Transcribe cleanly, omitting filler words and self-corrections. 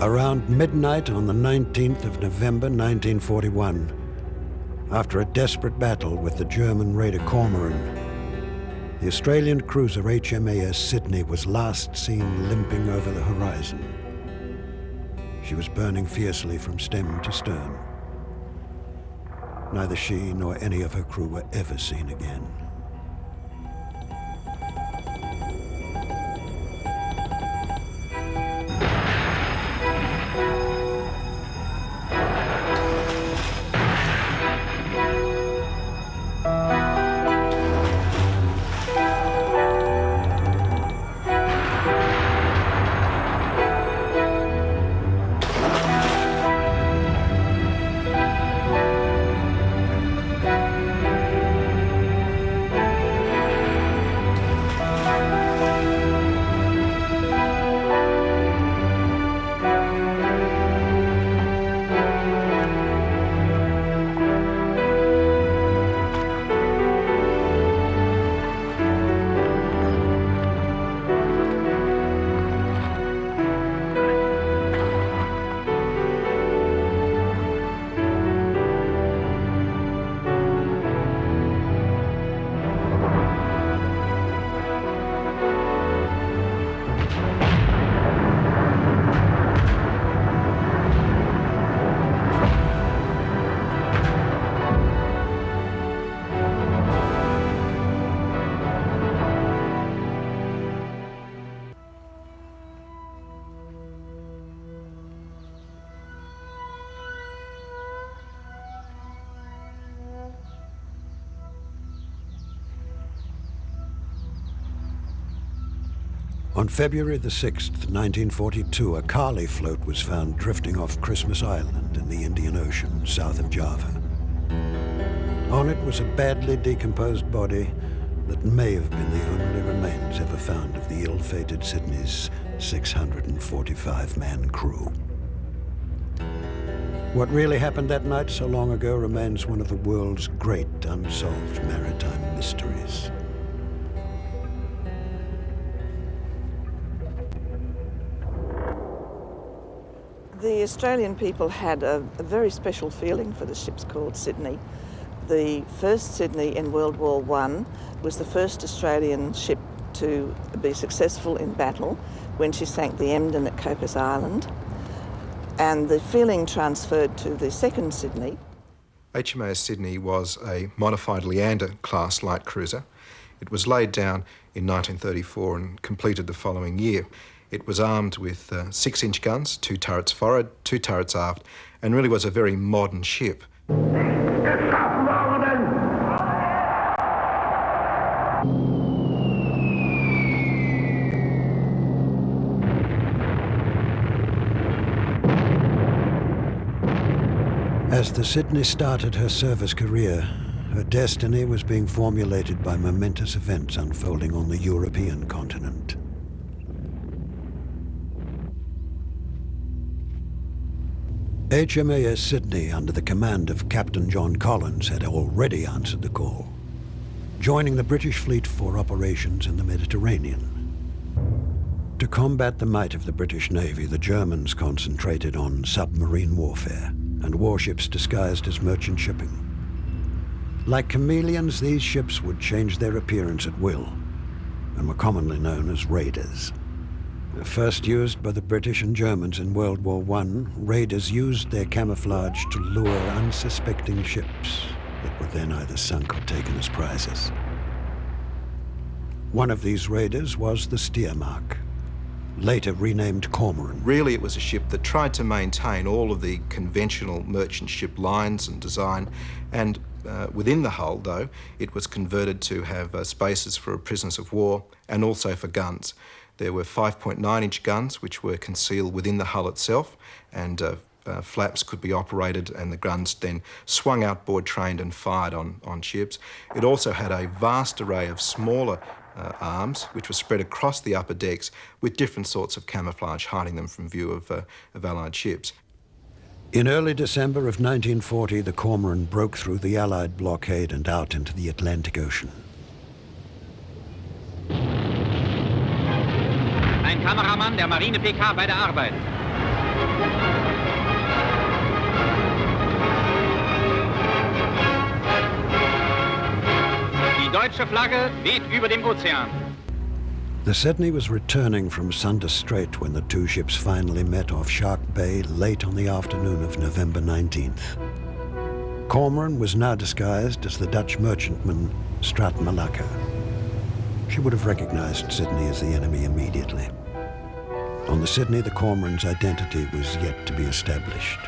Around midnight on the 19th of November 1941, after a desperate battle with the German raider Cormoran, the Australian cruiser HMAS Sydney was last seen limping over the horizon. She was burning fiercely from stem to stern. Neither she nor any of her crew were ever seen again. On February the 6th, 1942, a Kali float was found drifting off Christmas Island in the Indian Ocean, south of Java. On it was a badly decomposed body that may have been the only remains ever found of the ill-fated Sydney's 645-man crew. What really happened that night so long ago remains one of the world's great unsolved maritime mysteries. The Australian people had a very special feeling for the ships called Sydney. The first Sydney in World War I was the first Australian ship to be successful in battle when she sank the Emden at Copos Island. And the feeling transferred to the second Sydney. HMAS Sydney was a modified Leander-class light cruiser. It was laid down in 1934 and completed the following year. It was armed with 6-inch guns, 2 turrets forward, 2 turrets aft, and really was a very modern ship. As the Sydney started her service career, her destiny was being formulated by momentous events unfolding on the European continent. HMAS Sydney, under the command of Captain John Collins, had already answered the call, joining the British fleet for operations in the Mediterranean. To combat the might of the British Navy, the Germans concentrated on submarine warfare and warships disguised as merchant shipping. Like chameleons, these ships would change their appearance at will and were commonly known as raiders. First used by the British and Germans in World War I, raiders used their camouflage to lure unsuspecting ships that were then either sunk or taken as prizes. One of these raiders was the Steiermark, later renamed Cormoran. Really, it was a ship that tried to maintain all of the conventional merchant ship lines and design, and within the hull, though, it was converted to have spaces for prisoners of war and also for guns. There were 5.9-inch guns which were concealed within the hull itself, and flaps could be operated and the guns then swung outboard, trained and fired on ships. It also had a vast array of smaller arms which were spread across the upper decks with different sorts of camouflage hiding them from view of Allied ships. In early December of 1940, the Cormoran broke through the Allied blockade and out into the Atlantic Ocean. Ein Kameramann der Marine PK bei der Arbeit. Die deutsche Flagge weht über dem Ozean. The Sydney was returning from Sunda Strait when the two ships finally met off Shark Bay late on the afternoon of November 19th. Cormoran was now disguised as the Dutch merchantman Strat Malacca. She would have recognized Sydney as the enemy immediately. On the Sydney, the Cormoran's identity was yet to be established.